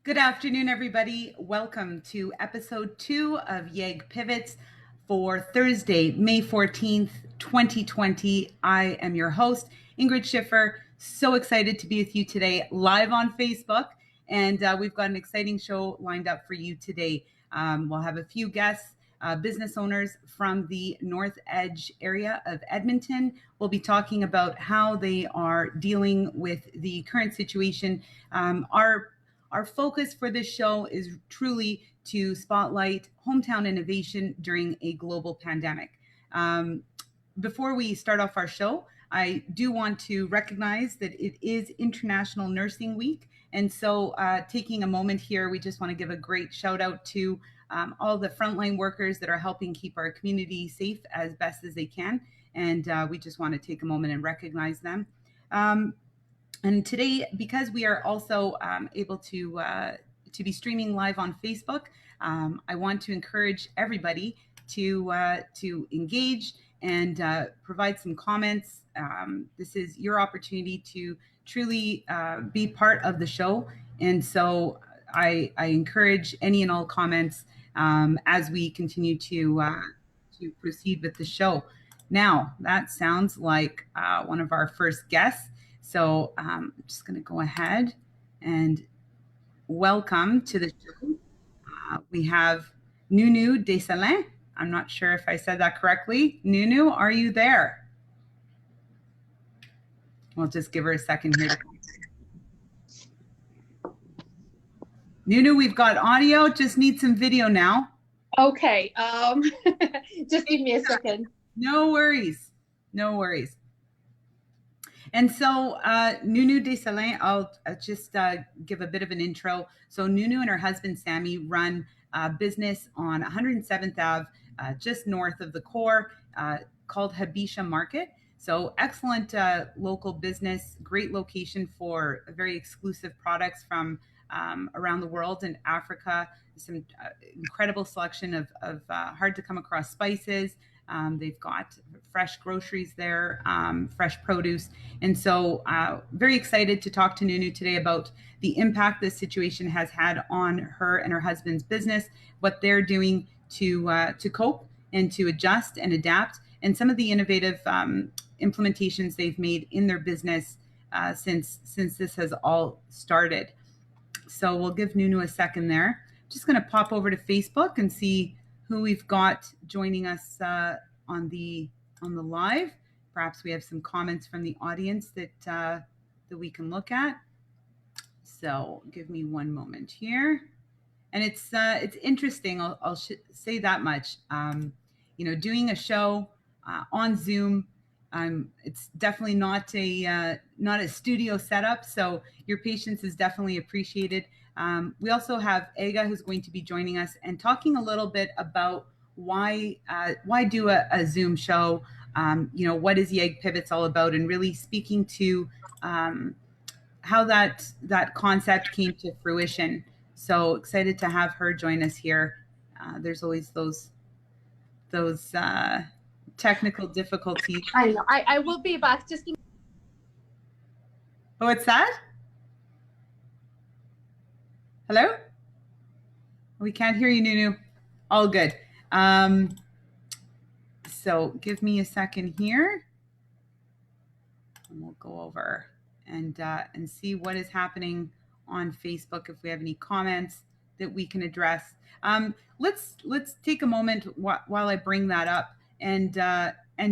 Good afternoon, everybody. Welcome to episode 2 of YEG Pivots for Thursday, May 14th, 2020. I am your host, Ingrid Schiffer. So excited to be with you today live on Facebook. And we've got an exciting show lined up for you today. We'll have a few guests, business owners from the North Edge area of Edmonton. We'll be talking about how they are dealing with the current situation. Our focus for this show is truly to spotlight hometown innovation during a global pandemic. Before we start off our show, I do want to recognize that it is International Nursing Week. And so taking a moment here, we just want to give a great shout out to all the frontline workers that are helping keep our community safe as best as they can. And we just want to take a moment and recognize them. And today, because we are also able to be streaming live on Facebook, I want to encourage everybody to engage and provide some comments. This is your opportunity to truly be part of the show. And so I encourage any and all comments as we continue to proceed with the show. Now, that sounds like one of our first guests. So I'm just going to go ahead and welcome to the show. We have Nunu Desalgne. I'm not sure if I said that correctly. Nunu, are you there? We'll just give her a second here. Nunu, we've got audio, just need some video now. Okay, just give me a second. No worries, no worries. And so Nunu Desalgne, I'll just give a bit of an intro. So Nunu and her husband, Sammy, run a business on 107th Ave, just north of the core, called Habesha Market. So excellent local business, great location for very exclusive products from around the world and Africa. Some incredible selection of hard to come across spices. They've got fresh groceries there, fresh produce. And so very excited to talk to Nunu today about the impact this situation has had on her and her husband's business, what they're doing to cope and to adjust and adapt, and some of the innovative implementations they've made in their business since this has all started. So we'll give Nunu a second there. Just going to pop over to Facebook and see who we've got joining us on the live. Perhaps we have some comments from the audience that we can look at. So give me one moment here. And it's interesting. I'll say that much. Doing a show on Zoom. It's definitely not a studio setup, so your patience is definitely appreciated. We also have Ega, who's going to be joining us and talking a little bit about why do a Zoom show. What is YEG Pivots all about, and really speaking to how that concept came to fruition. So excited to have her join us here. There's always those technical difficulties. I know. I will be back. Just give me. Oh, what's that? Hello? We can't hear you, Nunu. All good. So give me a second here, and we'll go over and see what is happening on Facebook. If we have any comments that we can address, let's take a moment while I bring that up and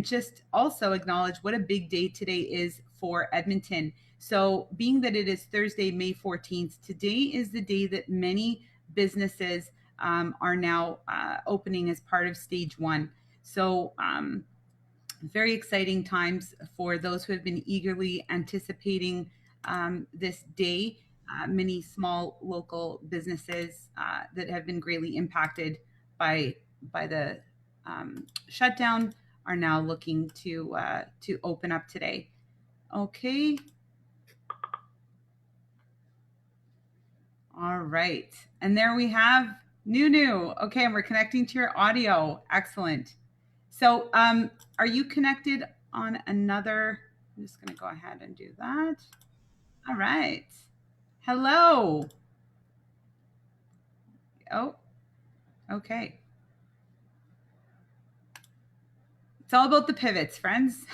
just also acknowledge what a big day today is for Edmonton. So being that it is Thursday, May 14th, today is the day that many businesses are now opening as part of stage one. So very exciting times for those who have been eagerly anticipating this day. Many small local businesses that have been greatly impacted by the shutdown are now looking to open up today. Okay. All right. And there we have Nunu. Okay, and we're connecting to your audio. Excellent. So are you connected on another? I'm just going to go ahead and do that. All right. Hello. Oh, okay. It's all about the pivots, friends.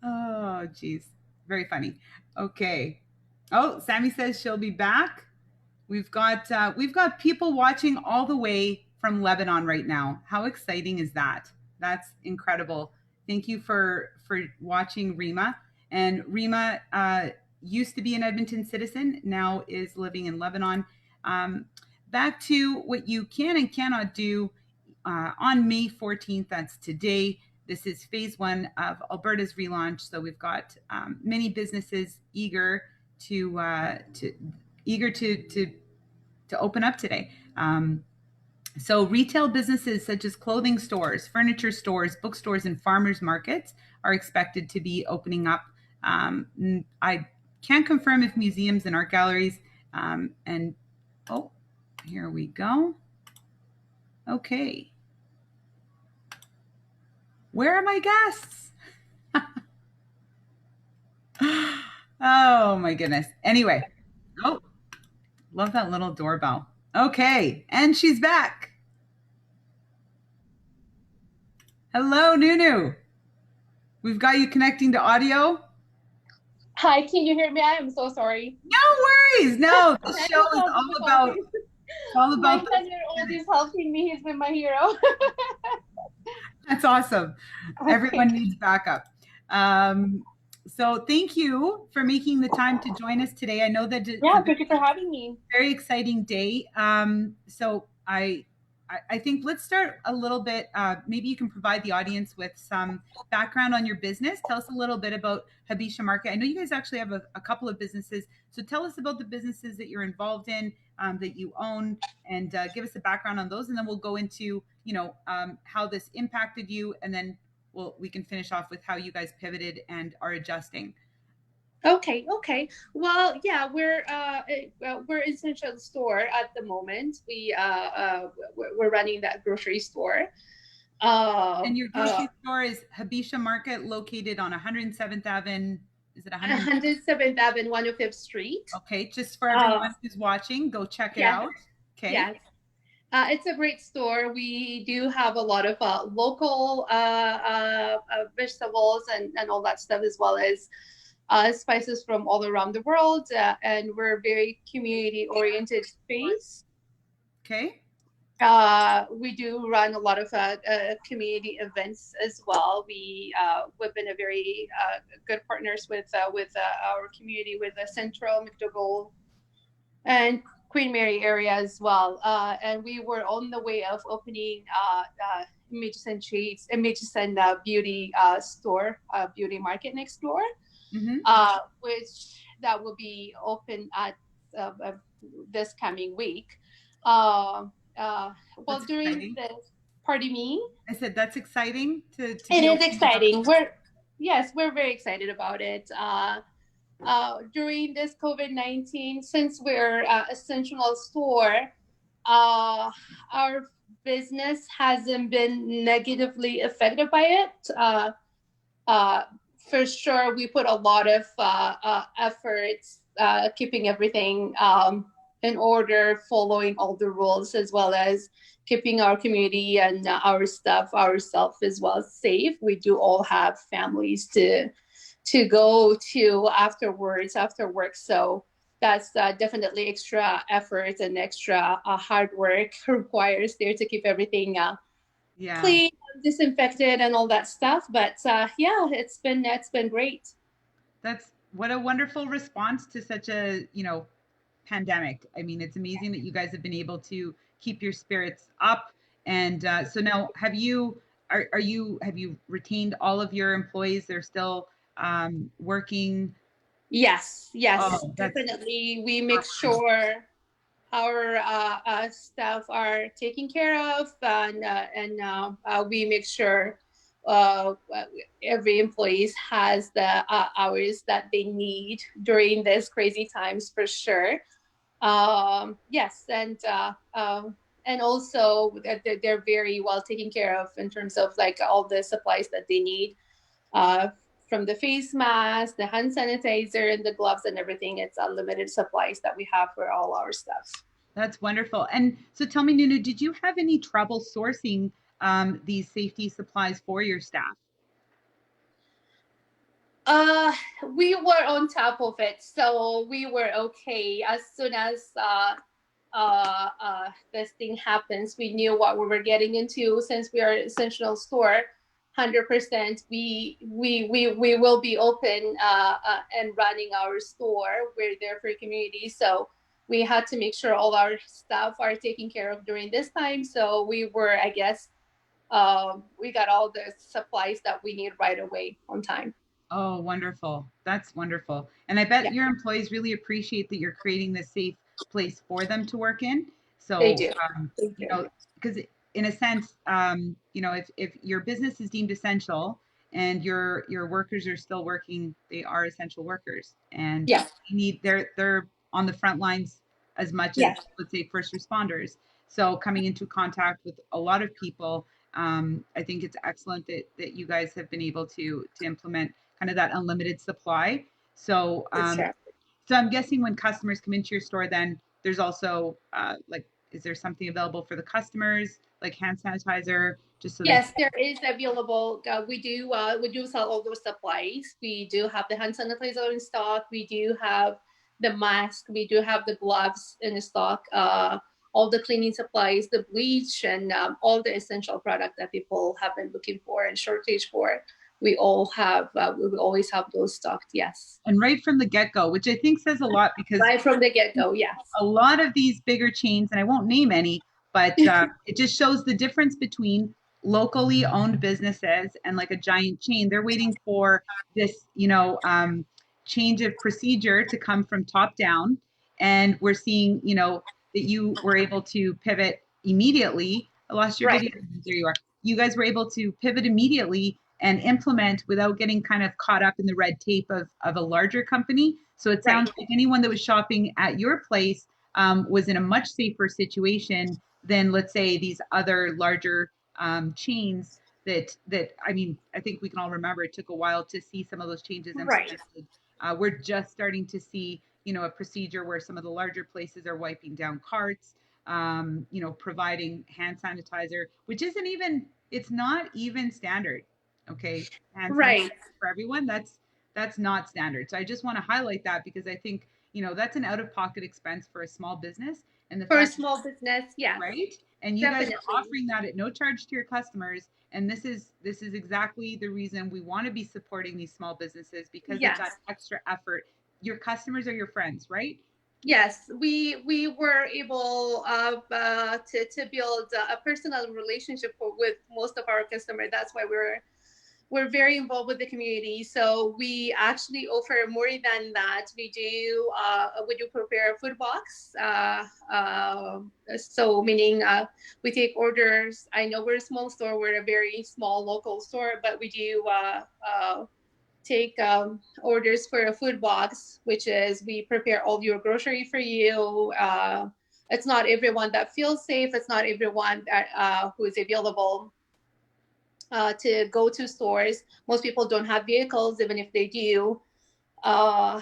Oh, geez. Very funny. Okay. Oh, Sammy says she'll be back. We've got people watching all the way from Lebanon right now. How exciting is that? That's incredible. Thank you for watching, Rima. And Rima used to be an Edmonton citizen, now is living in Lebanon. Back to what you can and cannot do on May 14th. That's today. This is phase one of Alberta's relaunch. So we've got many businesses eager to open up today. So retail businesses such as clothing stores, furniture stores, bookstores, and farmers markets are expected to be opening up. I can't confirm if museums and art galleries and oh, here we go. Okay. Where are my guests? Oh my goodness. Anyway, oh, Love that little doorbell. Okay, and she's back. Hello, Nunu. We've got you connecting to audio. Hi, can you hear me? I am so sorry. No worries. No, the show is Technical all about difficulties. My those 10-year-old is helping me. He's been my hero. That's awesome. Okay. Everyone needs backup. So thank you for making the time to join us today. I know that it's a Yeah, thank you for having me. very exciting day. So I think let's start a little bit. Maybe you can provide the audience with some background on your business. Tell us a little bit about Habesha Market. I know you guys actually have a couple of businesses. So tell us about the businesses that you're involved in, that you own, and give us a background on those. And then we'll go into, how this impacted you. And then we can finish off with how you guys pivoted and are adjusting. Okay. Well, yeah, we're essential store at the moment. We're running that grocery store. And your Uh, grocery store is Habesha Market, located on 107th Avenue. Is it 100? 107th Avenue, 105th Street. Okay, just for Uh, everyone who's watching, go check it yes, out. Okay. yes. It's a great store. We do have a lot of local vegetables and all that stuff, as well as spices from all around the world. And we're a very community oriented space. Okay. We do run a lot of community events as well. We've been a very good partners with our community, with the Central, McDougall, and Queen Mary area as well. And we were on the way of opening Images and Shades, Images and Beauty store, beauty market next door, Mm-hmm. which that will be open at this coming week. Uh, well, That's during exciting. this, pardon me, I said that's exciting to it be is opening up. exciting. We're very excited about it. During this COVID-19, since we're essential store, our business hasn't been negatively affected by it. Uh, for sure, we put a lot of efforts keeping everything in order, following all the rules, as well as keeping our community and our staff, ourselves as well safe. We do all have families to go to afterwards, after work. So that's definitely extra effort and extra hard work requires there to keep everything Yeah. clean, disinfected, and all that stuff. But yeah, it's been great. That's what a wonderful response to such a, pandemic. I mean, it's amazing that you guys have been able to keep your spirits up. And so now, have you retained all of your employees? They're still working. Yes, Oh, that's definitely. We make sure our staff are taken care of, and we make sure uh, every employee has the hours that they need during these crazy times, for sure. Yes, and also they're very well taken care of in terms of like all the supplies that they need, uh, from the face mask, the hand sanitizer, and the gloves and everything. It's unlimited supplies that we have for all our stuff. That's wonderful. And so tell me, Nunu, did you have any trouble sourcing these safety supplies for your staff? Uh, we were on top of it, so we were okay. As soon as this thing happens, we knew what we were getting into. Since we are an essential store, 100%, we will be open and running our store. We're there for the community, so we had to make sure all our staff are taken care of during this time. So we were, I guess, we got all the supplies that we need right away on time. Oh, wonderful. That's wonderful. And I Yeah, bet your employees really appreciate that you're creating this safe place for them to work in. they So, do. They do. because in a sense, if your business is deemed essential and your workers are still working, they are essential workers, and Yeah. they're on the front lines as much as, Yes. let's say, first responders. So coming into contact with a lot of people, I think it's excellent that you guys have been able to implement kind of that unlimited supply. So, For sure. so I'm guessing when customers come into your store, then there's also like, is there something available for the customers, like hand sanitizer, just so they Yes, there is available. We do sell all those supplies. We do have the hand sanitizer in stock. We do have the mask. We do have the gloves in stock. All the cleaning supplies, the bleach, and all the essential product that people have been looking for and shortage for. We all have. We will always have those stocked. Yes, and right from the get-go, which I think says a lot because right from the get go. Yes. a lot of these bigger chains, and I won't name any, but it just shows the difference between locally owned businesses and like a giant chain. They're waiting for this, change of procedure to come from top down. And we're seeing, that you were able to pivot immediately. I lost your Right. video. There you are. You guys were able to pivot immediately and implement without getting kind of caught up in the red tape of a larger company. So it Right. sounds like anyone that was shopping at your place was in a much safer situation than, let's say, these other larger chains that I mean, I think we can all remember it took a while to see some of those changes Right. implemented. We're just starting to see, a procedure where some of the larger places are wiping down carts, providing hand sanitizer, which isn't even, it's not even standard. Okay, hand sanitizer Right. for everyone. That's not standard. So I just want to highlight that because I think, that's an out of pocket expense for a small business. And the For a fact, small business, yes, right? And you guys are definitely. offering that at no charge to your customers. And this is exactly the reason we want to be supporting these small businesses because of Yes. that extra effort. Your customers are your friends, right? Yes, we were able to build a personal relationship with most of our customers. That's why we're very involved with the community. So we actually offer more than that. We do prepare a food box. So meaning we take orders. I know we're a small store. We're a very small local store, but we do take orders for a food box, which is we prepare all your grocery for you. It's not everyone that feels safe. It's not everyone that who is available to go to stores. Most people don't have vehicles, even if they do. Uh,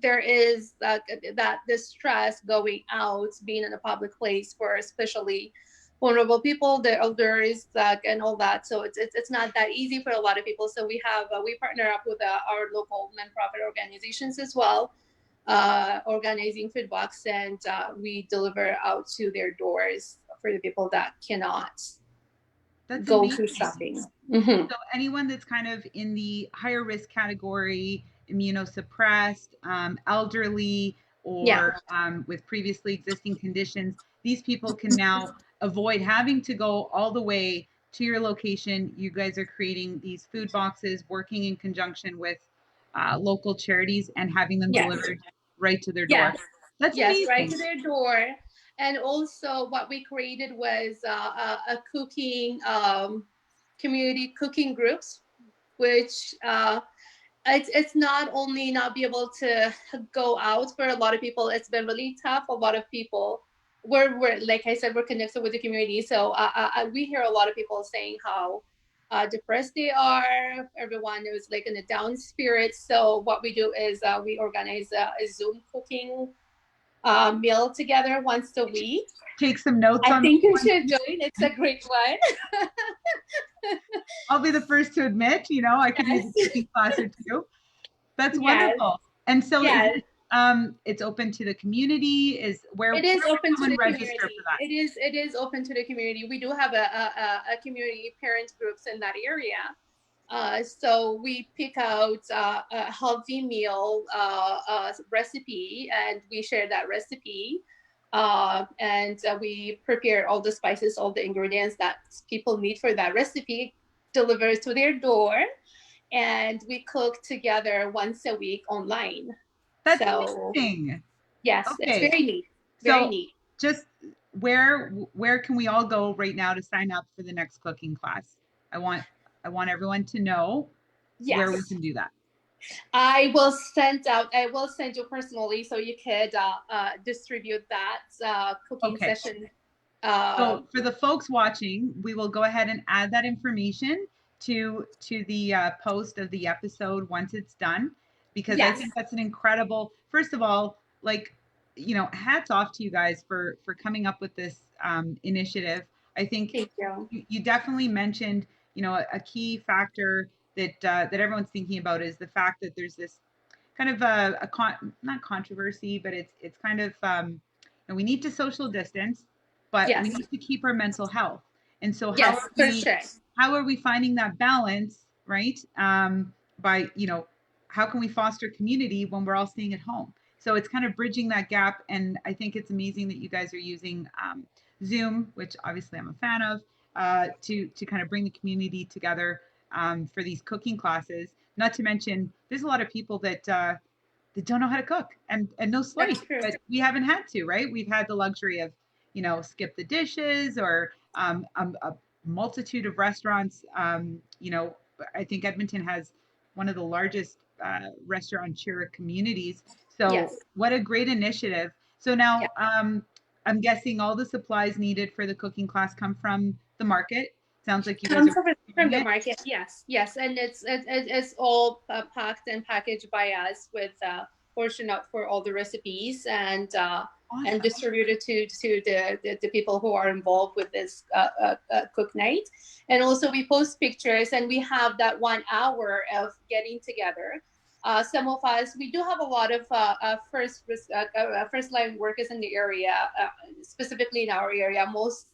there is that distress going out, being in a public place for especially vulnerable people, the elders, and all that. So it's not that easy for a lot of people. So we partner up with our local nonprofit organizations as well, organizing food box, and we deliver out to their doors for the people that cannot That's go through amazing. shopping. Mm-hmm. So anyone that's kind of in the higher risk category, immunosuppressed, elderly, Yeah. or with previously existing conditions, these people can now avoid having to go all the way to your location. You guys are creating these food boxes, working in conjunction with local charities and having them Yes. delivered right to their door. Yes. That's Yes, right amazing. to their door. And also, what we created was a cooking community cooking groups, which it's not only not be able to go out for a lot of people. It's been really tough. A lot of people, we're like I said, we're connected with the community. So we hear a lot of people saying how depressed they are. Everyone is like in a down spirit. So what we do is we organize a Zoom cooking meal together once a week. Take some notes I on think you that should one. join. It's a great one. I'll be the first to admit, I could use a Yes. cooking class or two. That's Yes. wonderful. And so is Yes. it it's open to the community? Is It where is can open to someone the register for community. that? It is open to the community. We do have a community parent groups in that area. So we pick out a healthy meal recipe and we share that recipe. And we prepare all the spices, all the ingredients that people need for that recipe, delivered to their door, and we cook together once a week online. That's So amazing. yes, it's Okay. very neat. Very So neat. just where can we all go right now to sign up for the next cooking class? I want I want everyone to know where we Yes. can do that. I will send you personally so you could distribute that cooking Okay. session. So for the folks watching, we will go ahead and add that information to the post of the episode once it's done, because I Yes. think that's an incredible. First of all, like hats off to you guys for coming up with this initiative. I think Thank you. you definitely mentioned, a key factor that everyone's thinking about is the fact that there's this kind of not controversy, but it's kind of and we need to social distance, but we Yes. need to keep our mental health. And so Yes, for sure. how are we finding that balance, right? By how can we foster community when we're all staying at home? So it's kind of bridging that gap, and I think it's amazing that you guys are using Zoom, which obviously I'm a fan of, to kind of bring the community together for these cooking classes. Not to mention, there's a lot of people that don't know how to cook, and no slight, That's true. but we haven't had to, right? We've had the luxury of, skip the dishes or a multitude of restaurants. I think Edmonton has one of the largest restaurateur communities. So Yes. what a great initiative. So Yeah. now I'm guessing all the supplies needed for the cooking class come from the market. Sounds like you guys Comes are from doing the it. market. Yes, yes, and it's all packed and packaged by us with portion out for all the recipes and Awesome. distributed to the people who are involved with this cook night. And also we post pictures, and we have that 1 hour of getting together. Some of us, we do have a lot of first line workers in the area, specifically in our area. Most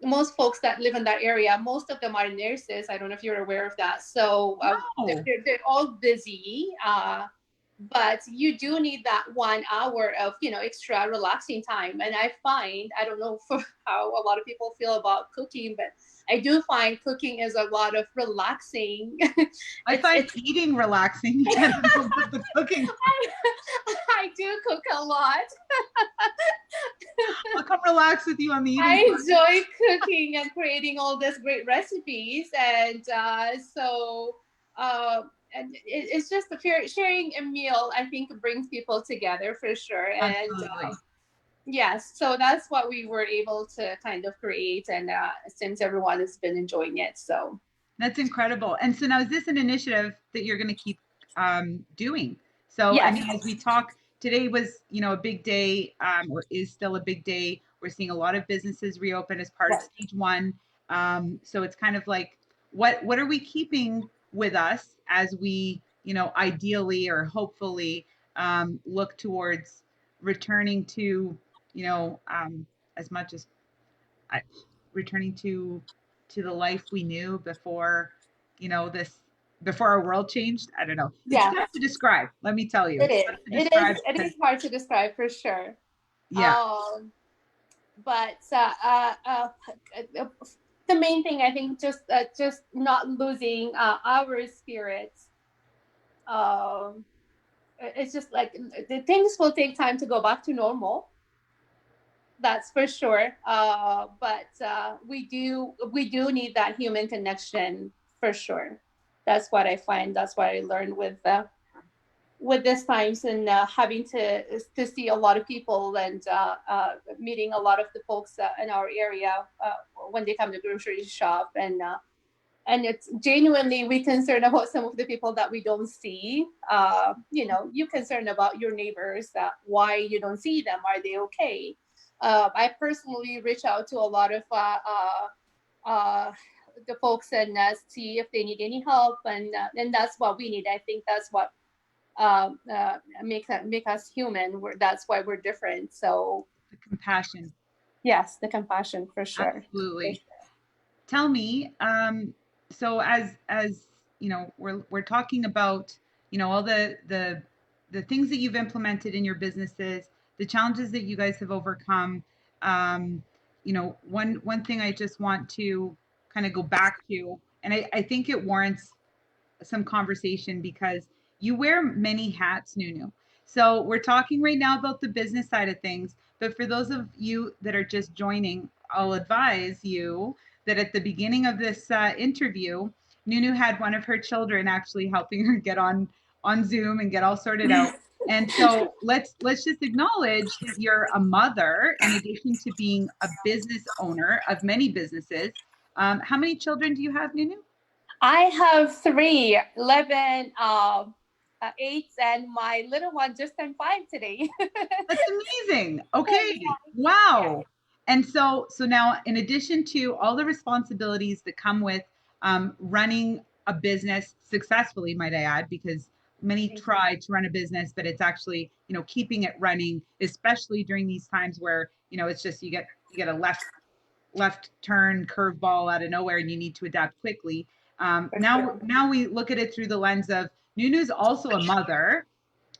most folks that live in that area, most of them are nurses. I don't know if you're aware of that. So Oh, they're all busy. But you do need that 1 hour of extra relaxing time. And I find, I don't know for how a lot of people feel about cooking, but I do find cooking is a lot of relaxing. I find It's eating relaxing. I don't know about the cooking. I do cook a lot. I'll come relax with you on the eating I part. enjoy cooking and creating all these great recipes, and uh, it's just sharing a meal. I think brings people together for sure, and Absolutely. yes, so that's what we were able to kind of create, and since everyone has been enjoying it, so That's incredible. And so now, is this an initiative that you're going to keep doing? So, I yes, mean, as we talk, today was, a big day, or is still a big day. We're seeing a lot of businesses reopen as part of yes. stage one. So it's kind of like, what are we keeping with us as we, ideally or hopefully look towards returning to, as much as I, returning to the life we knew before, this before our world changed. I don't know. It's Yeah, tough to describe. Let me tell you, it it's is. tough to It is. describe It because is hard to describe for sure. yeah, Um, but the main thing I think just not losing our spirits. Um, it's just like the things will take time to go back to normal. That's for sure. But we do need that human connection for sure. That's what I find. That's what I learned with this times, and having to see a lot of people, and meeting a lot of the folks in our area when they come to grocery shop, and it's genuinely we concerned about some of the people that we don't see. You concerned about your neighbors, why you don't see them, are they okay? I personally reach out to a lot of the folks and see if they need any help, and that's what we need. I think that's what make us human. That's why we're different. So the compassion. yes, the compassion for sure. For Absolutely. sure. Tell me, so as we're talking about, all the things that you've implemented in your businesses, the challenges that you guys have overcome. One thing I just want to kind of go back to, and I think it warrants some conversation because you wear many hats, Nunu. So we're talking right now about the business side of things, but for those of you that are just joining, I'll advise you that at the beginning of this interview, Nunu had one of her children actually helping her get on Zoom and get all sorted out. And so let's just acknowledge that you're a mother in addition to being a business owner of many businesses. How many children do you have, Nunu? I have three, 11, 8, and my little one just turned 5 today. That's amazing. Okay. Yeah, yeah. Wow. And so now, in addition to all the responsibilities that come with running a business successfully, might I add, because many Thank you. try to run a business, but it's actually, keeping it running, especially during these times where, it's just you get a left turn curveball out of nowhere and you need to adapt quickly. For Now, sure. now we look at it through the lens of Nunu's also a mother,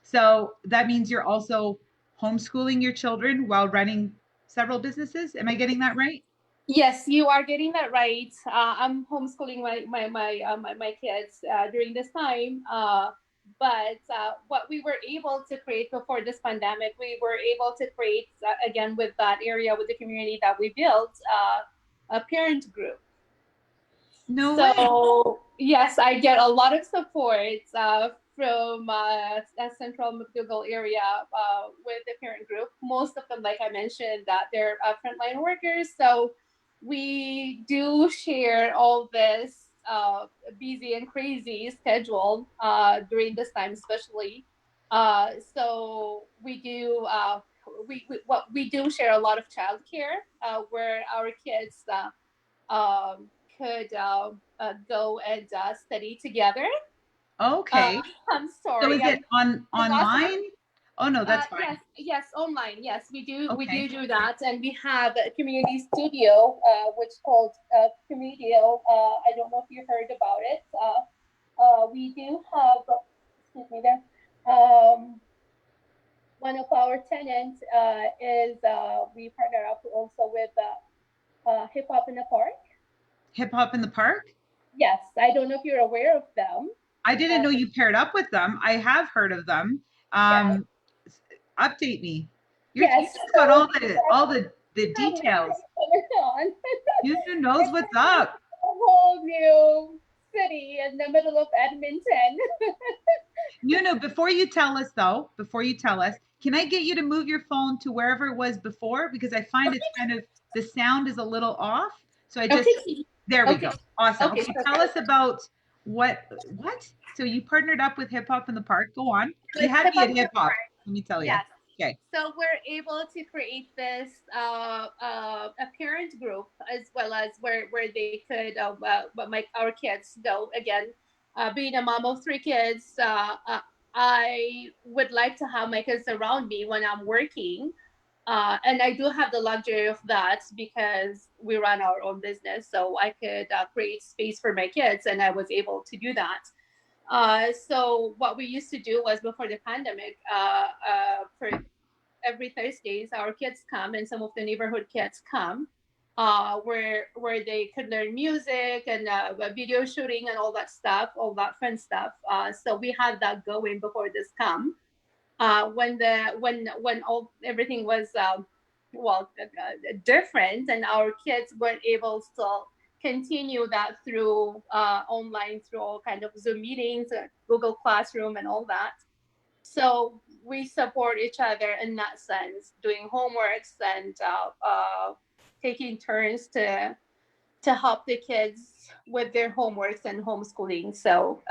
so that means you're also homeschooling your children while running several businesses. Am I getting that right? Yes, you are getting that right. I'm homeschooling my kids during this time. But what we were able to create before this pandemic, we were able to create again with that area, with the community that we built, a parent group. No way. So yes, I get a lot of support from Central McDougall area with the parent group. Most of them, like I mentioned, that they're frontline workers. So we do share all this busy and crazy schedule during this time, especially. So we do. We do share a lot of childcare where our kids could go and study together. Uh, Okay. I'm So is sorry, it on the last one. online? Oh no, that's Yes, fine. yes, online. Yes, we Okay. do that, and we have a community studio, which is called Cupido. I don't know if you heard about it. We do have, excuse me, there. One of our tenants is we partner up also with Hip Hop in the Park. Hip hop in the park? Yes, I don't know if you're aware of them. I didn't know you paired up with them. I have heard of them. Yes, Um, Update me. You yes. just got So all the have new details. things going on. You knows It's what's up. a whole new city in the middle of Edmonton. Nunu, before you tell us, can I get you to move your phone to wherever it was before? Because I find it's kind of, the sound is a little off. So Okay. there we Okay. go. Awesome. Okay. Okay, tell Perfect. us about what? So you partnered up with Hip Hop in the Park. Go on. You With had Hip me Hop at in hip the hop. Park. Let me tell you. Yes. Okay. So we're able to create this a parent group, as well as where they could but my our kids go again. Being a mom of 3 kids, I would like to have my kids around me when I'm working. And I do have the luxury of that because we run our own business. So I could create space for my kids, and I was able to do that. So what we used to do was before the pandemic, for every Thursdays, our kids come, and some of the neighborhood kids come, where they could learn music and video shooting and all that stuff, all that fun stuff. So we had that going before this come. When all everything was different, and our kids weren't able to continue that through online, through all kind of Zoom meetings, Google Classroom, and all that. So we support each other in that sense, doing homeworks and taking turns to help the kids with their homeworks and homeschooling. So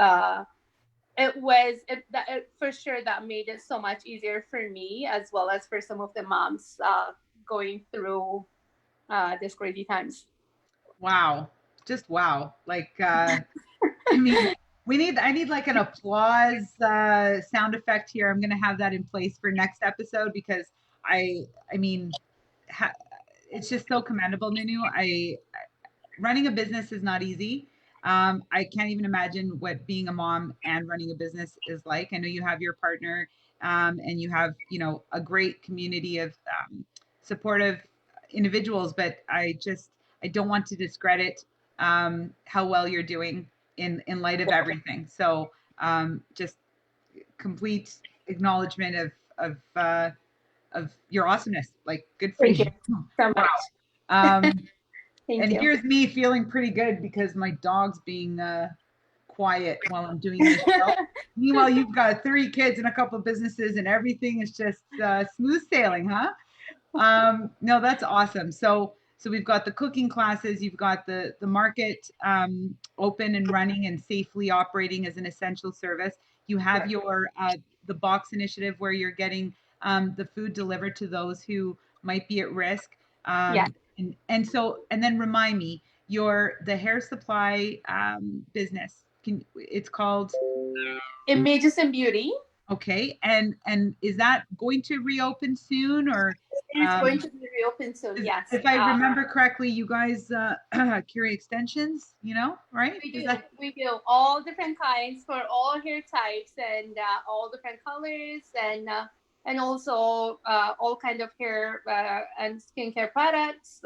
for sure that made it so much easier for me, as well as for some of the moms going through these crazy times. Wow. Just wow. Like I mean, I need like an applause sound effect here. I'm gonna have that in place for next episode because I mean, ha- it's just so commendable, Nunu. I Running a business is not easy. I can't even imagine what being a mom and running a business is like. I know you have your partner, and you have, a great community of supportive individuals, but I don't want to discredit how well you're doing in light of everything. So just complete acknowledgement of your awesomeness. Like, good for Thank you you. so Wow. much. Um, Thank and you. here's me feeling pretty good because my dog's being quiet while I'm doing this show. Meanwhile, you've got 3 kids and a couple of businesses, and everything is just smooth sailing, huh? No, that's awesome. So we've got the cooking classes, you've got the market open and running and safely operating as an essential service. You have Sure. your the box initiative where you're getting the food delivered to those who might be at risk. Yeah. And so and then remind me your the hair supply business. It's called Images and Beauty. okay, and is that going to reopen soon or It's going um, to be reopened soon. Yes. if I remember correctly, you guys carry extensions, you know, right? We Is do. that We do all different kinds for all hair types and all different colors and also all kind of hair and skincare products.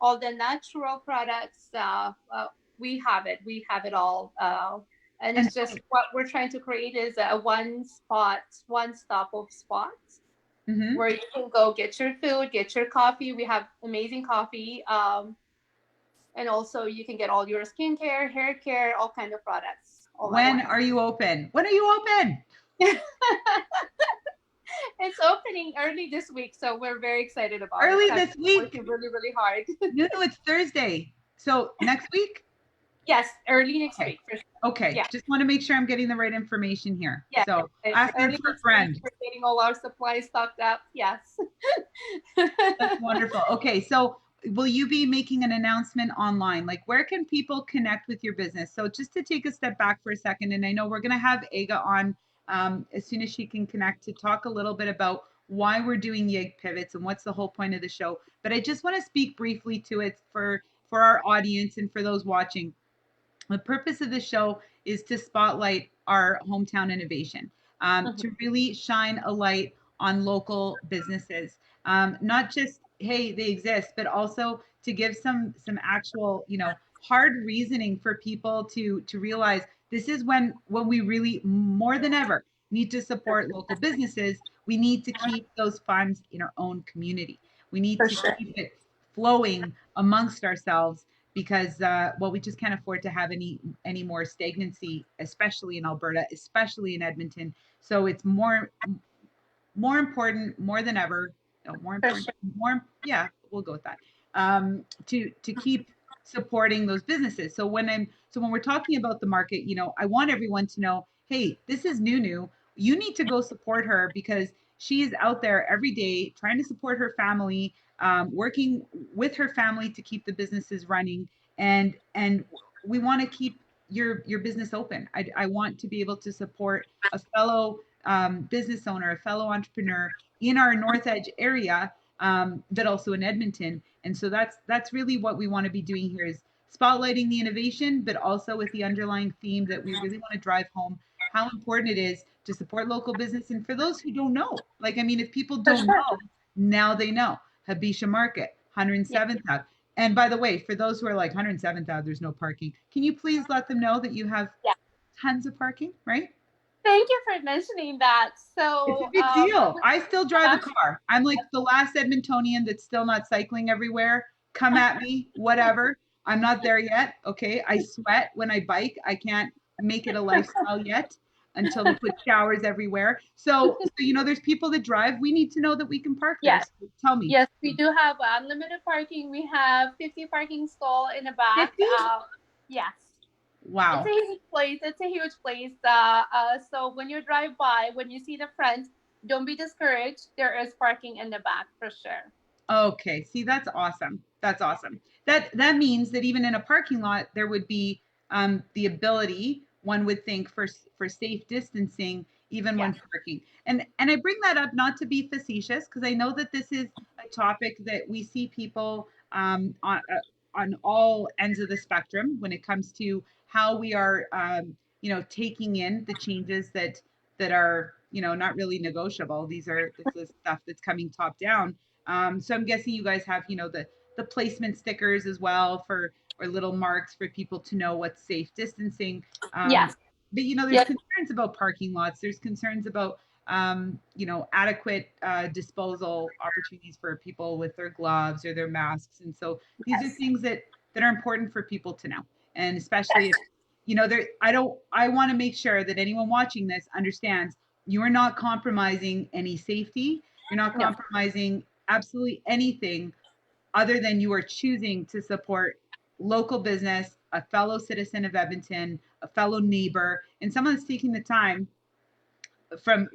All the natural products. We have it. We have it all. And and it's just what we're trying to create is a one spot, one stop of spots mhm. where you can go get your food, get your coffee. We have amazing coffee. And also you can get all your skincare, hair care, all kind of products all at When once. are you open? When are you open? It's opening early this week, so we're very excited about it. Early So I'm this week. working really, really hard. No, no, it's Thursday. So next week? Yes, early next Okay. week for sure. Okay. Yeah, Just want to make sure I'm getting the right information here. yeah. So It's asking early for a next week. friend. We're getting all our supplies stocked up. Yes. That's wonderful. Okay, so will you be making an announcement online? Like, where can people connect with your business? So, just to take a step back for a second, and I know we're going to have Aga on as soon as she can connect to talk a little bit about why we're doing YEG Pivots and what's the whole point of the show. But I just want to speak briefly to it for our audience and for those watching. The purpose of the show is to spotlight our hometown innovation, Mhm. to really shine a light on local businesses, not just hey they exist, but also to give some actual hard reasoning for people to realize this is when we really more than ever need to support local businesses. We need to keep those funds in our own community. We need For to sure. keep it flowing amongst ourselves because well we just can't afford to have any more stagnancy, especially in Alberta, especially in Edmonton. So it's more important more than ever, no, more For important sure. more yeah we'll go with that, to keep supporting those businesses. So when we're talking about the market, I want everyone to know, hey, this is Nunu. You need to go support her because she is out there every day trying to support her family, working with her family to keep the businesses running, and we want to keep your business open. I want to be able to support a fellow business owner, a fellow entrepreneur in our North Edge area, but also in Edmonton. And so that's really what we want to be doing here is spotlighting the innovation, but also with the underlying theme that we really want to drive home how important it is to support local business. And for those who don't know, like I mean, if people For don't sure. know, now they know. Habesha Market, Yeah. 107th Ave. And by the way, for those who are like 107th Ave, there's no parking. Can you please let them know that you have Yeah. tons of parking, right? Thank you for mentioning that. It's a So, big deal. I still drive a uh, car. I'm like the last Edmontonian that's still not cycling everywhere. Come at me, whatever. I'm not there yet. Okay. I sweat when I bike. I can't make it a lifestyle yet until they put showers everywhere. So there's people that drive. We need to know that we can park there. yes. So tell me. Yes, we do have unlimited parking. We have 50 parking stall in the back. 50? Yes, it's a Wow. huge place. It's a huge place. So when you drive by, when you see the front, don't be discouraged. There is parking in the back for sure. Okay, see, that's awesome. That's awesome. That means that even in a parking lot, there would be the ability, one would think, for safe distancing, even when Yes, parking. And I bring that up not to be facetious, because I know that this is a topic that we see people on all ends of the spectrum when it comes to how we are, taking in the changes that are, not really negotiable. This is stuff that's coming top down, so I'm guessing you guys have, the placement stickers as well for or little marks for people to know what's safe distancing. yes, But there's yes, concerns about parking lots. There's concerns about adequate disposal opportunities for people with their gloves or their masks. And so these are yes, things that are important for people to know. And especially if there I want to make sure that anyone watching this understands you are not compromising any safety. You're not no, compromising absolutely anything other than you are choosing to support local business a fellow citizen of Edmonton, a fellow neighbor, and someone that's taking the time from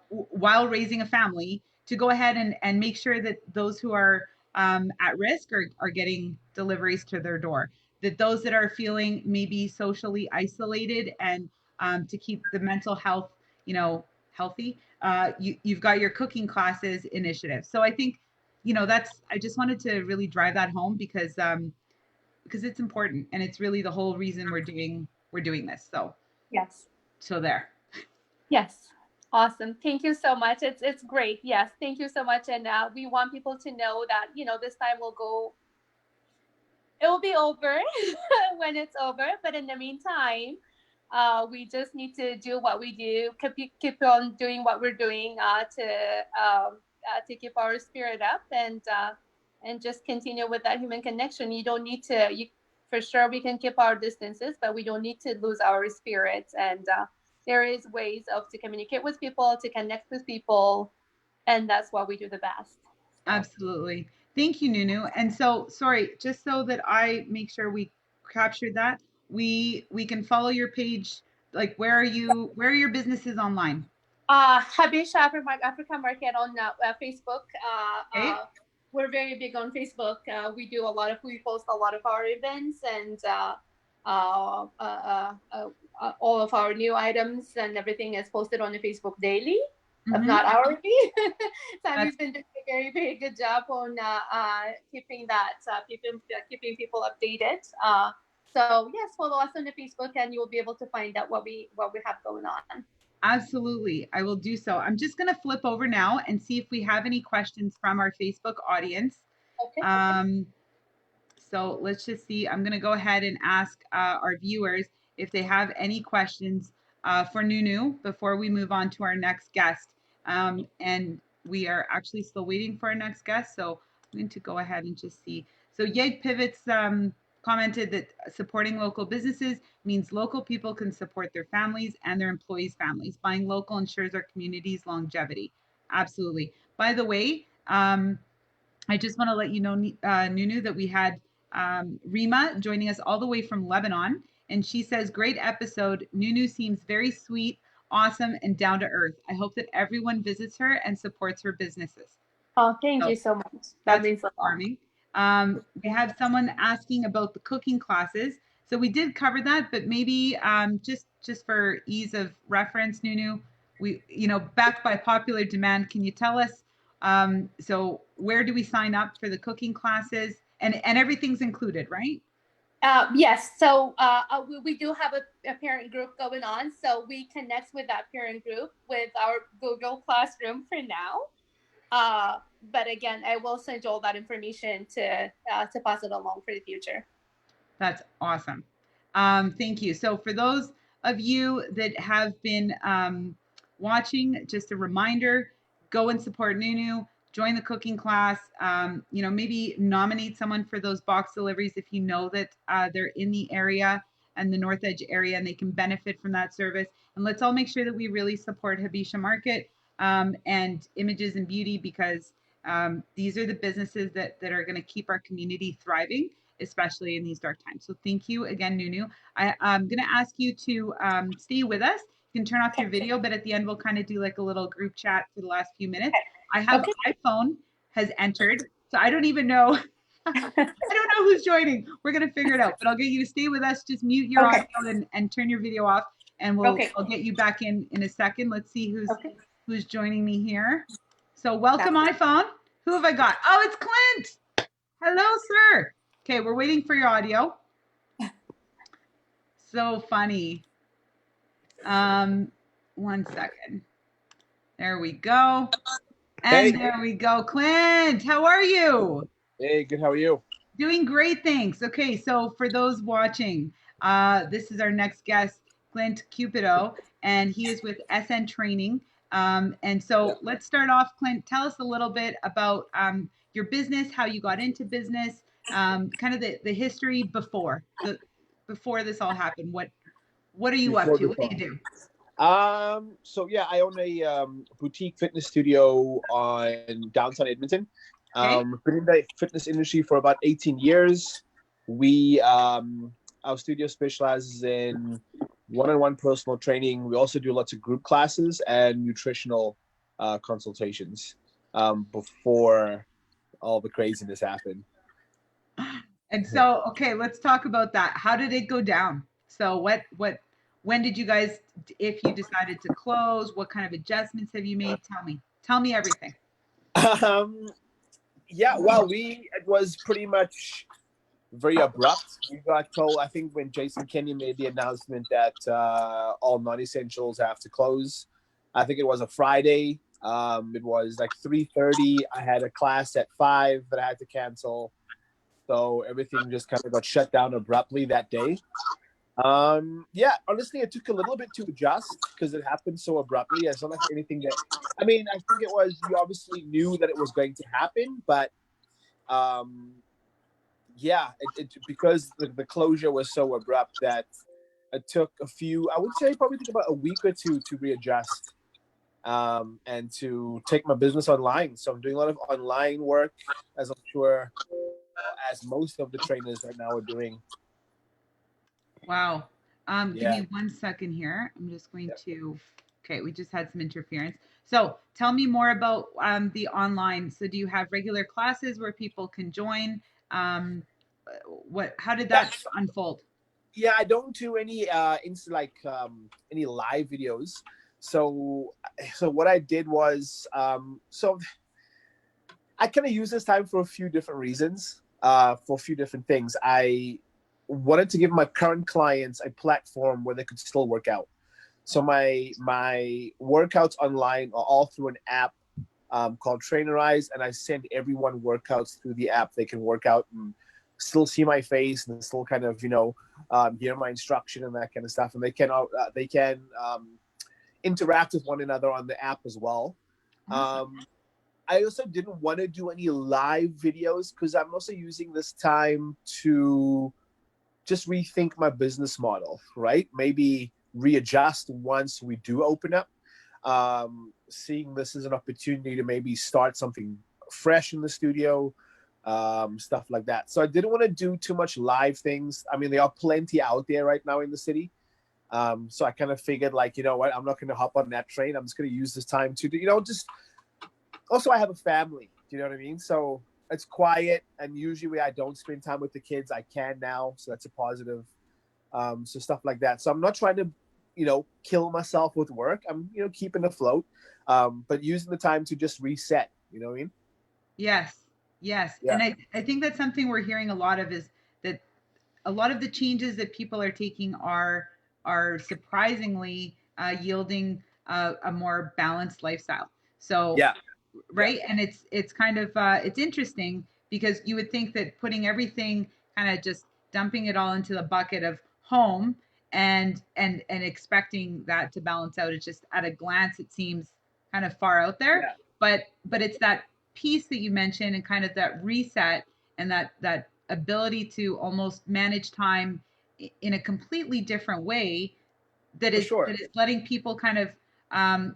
while raising a family to go ahead and make sure that those who are at risk are getting deliveries to their door, that those that are feeling maybe socially isolated and to keep the mental health healthy, you've got your cooking classes initiative. So I think that's, I just wanted to really drive that home because it's important, and it's really the whole reason we're doing this. So Yes. so there. Yes. Awesome. Thank you so much. It's great. Yes. Thank you so much. And we want people to know that, this time it will be over when it's over. But in the meantime, we just need to do what we do, keep on doing what we're doing to keep our spirit up and just continue with that human connection. You don't need to, for sure we can keep our distances, but we don't need to lose our spirits. And there is ways to communicate with people, to connect with people, and that's what we do the best. So. Absolutely. Thank you, Nunu. And so, sorry, just so that I make sure we captured that, we can follow your page. Like, where are your businesses online? Habesha Africa Market on Facebook. Okay. We're very big on Facebook. We post a lot of our events and all of our new items, and everything is posted on the Facebook daily, if not hourly. Sammy's been doing a very, very good job on keeping people updated. So yes, follow us on the Facebook, and you will be able to find out what we have going on. Absolutely, I will do so. I'm just going to flip over now and see if we have any questions from our Facebook audience. Okay. So let's just see. I'm going to go ahead and ask our viewers if they have any questions for Nunu before we move on to our next guest. And we are actually still waiting for our next guest. So I'm going to go ahead and just see. So YEG Pivots commented that supporting local businesses means local people can support their families and their employees' families. Buying local ensures our community's longevity. Absolutely. By the way, I just want to let you know, Nunu, that we had Rima joining us all the way from Lebanon. And she says, great episode. Nunu seems very sweet, awesome, and down to earth. I hope that everyone visits her and supports her businesses. Oh, thank you so much. That means a lot. We have someone asking about the cooking classes. So we did cover that, but maybe just for ease of reference, Nunu, we, backed by popular demand, can you tell us, so where do we sign up for the cooking classes? And everything's included, right? Yes. So we do have a parent group going on. So we connect with that parent group with our Google Classroom for now. But again, I will send you all that information to pass it along for the future. That's awesome. Thank you. So for those of you that have been watching, just a reminder, go and support Nunu, join the cooking class, maybe nominate someone for those box deliveries if you know that they're in the area and the North Edge area and they can benefit from that service. And let's all make sure that we really support Habesha Market and Images and Beauty, because these are the businesses that are going to keep our community thriving, especially in these dark times. So thank you again, Nunu. I'm going to ask you to stay with us. You can turn off your video, but at the end, we'll kind of do like a little group chat for the last few minutes. I have iPhone has entered, so I don't even know. I don't know who's joining. We're going to figure it out, but I'll get you to stay with us. Just mute your audio and turn your video off, and I'll get you back in a second. Let's see who's joining me here. So welcome, iPhone. Who have I got? Oh, it's Clint. Hello, sir. Okay, we're waiting for your audio. So funny. 1 second. There we go. And there we go. Clint, how are you? Hey, good. How are you? Doing great, thanks. Okay, so for those watching, this is our next guest, Clint Cupido, and he is with SN Training. And so let's start off, Clint. Tell us a little bit about your business, how you got into business, kind of the history before this all happened. What are you up to? What do you do? So yeah, I own a boutique fitness studio on downtown Edmonton. Been in the fitness industry for about 18 years. We our studio specializes in one-on-one personal training. We also do lots of group classes and nutritional consultations before all the craziness happened. And so, okay, let's talk about that. How did it go down? So when did you guys, if you decided to close, what kind of adjustments have you made? Tell me everything. Yeah, well, it was pretty much very abrupt. We got told, I think, when Jason Kenney made the announcement that all non-essentials have to close. I think it was a Friday. It was like 3:30. I had a class at 5 that I had to cancel. So everything just kind of got shut down abruptly that day. Yeah, honestly, it took a little bit to adjust because it happened so abruptly. It's not like anything that, I mean, I think it was, you obviously knew that it was going to happen, but yeah, because the closure was so abrupt that it took I would say probably took about a week or two to readjust and to take my business online. So I'm doing a lot of online work, as I'm sure as most of the trainers right now are doing. Wow. Give Yeah. me 1 second here. I'm just going to, okay, we just had some interference. So tell me more about the online. So do you have regular classes where people can join? How did that unfold? Yeah, I don't do any any live videos. So what I did was so I kind of use this time for a few different reasons, for a few different things. I wanted to give my current clients a platform where they could still work out. So my workouts online are all through an app called Trainerize, and I send everyone workouts through the app. They can work out and still see my face and still kind of hear my instruction and that kind of stuff. And they can interact with one another on the app as well. I also didn't want to do any live videos because I'm also using this time to just rethink my business model, right? Maybe readjust once we do open up. Seeing this as an opportunity to maybe start something fresh in the studio, stuff like that. So I didn't want to do too much live things. I mean, there are plenty out there right now in the city. So I kind of figured, like, you know what, I'm not going to hop on that train. I'm just going to use this time to, just also I have a family, you know what I mean? So it's quiet, and usually I don't spend time with the kids. I can now, so that's a positive. So stuff like that. So I'm not trying to, kill myself with work. I'm, keeping afloat, but using the time to just reset. You know what I mean? Yes, yes. Yeah. And I think that's something we're hearing a lot of, is that a lot of the changes that people are taking are surprisingly yielding a more balanced lifestyle. So Yeah. right, and it's kind of it's interesting because you would think that putting everything, kind of just dumping it all into the bucket of home and expecting that to balance out, it's just, at a glance, it seems kind of far out there. Yeah. But it's that piece that you mentioned, and kind of that reset, and that ability to almost manage time in a completely different way, that For is sure. that is letting people kind of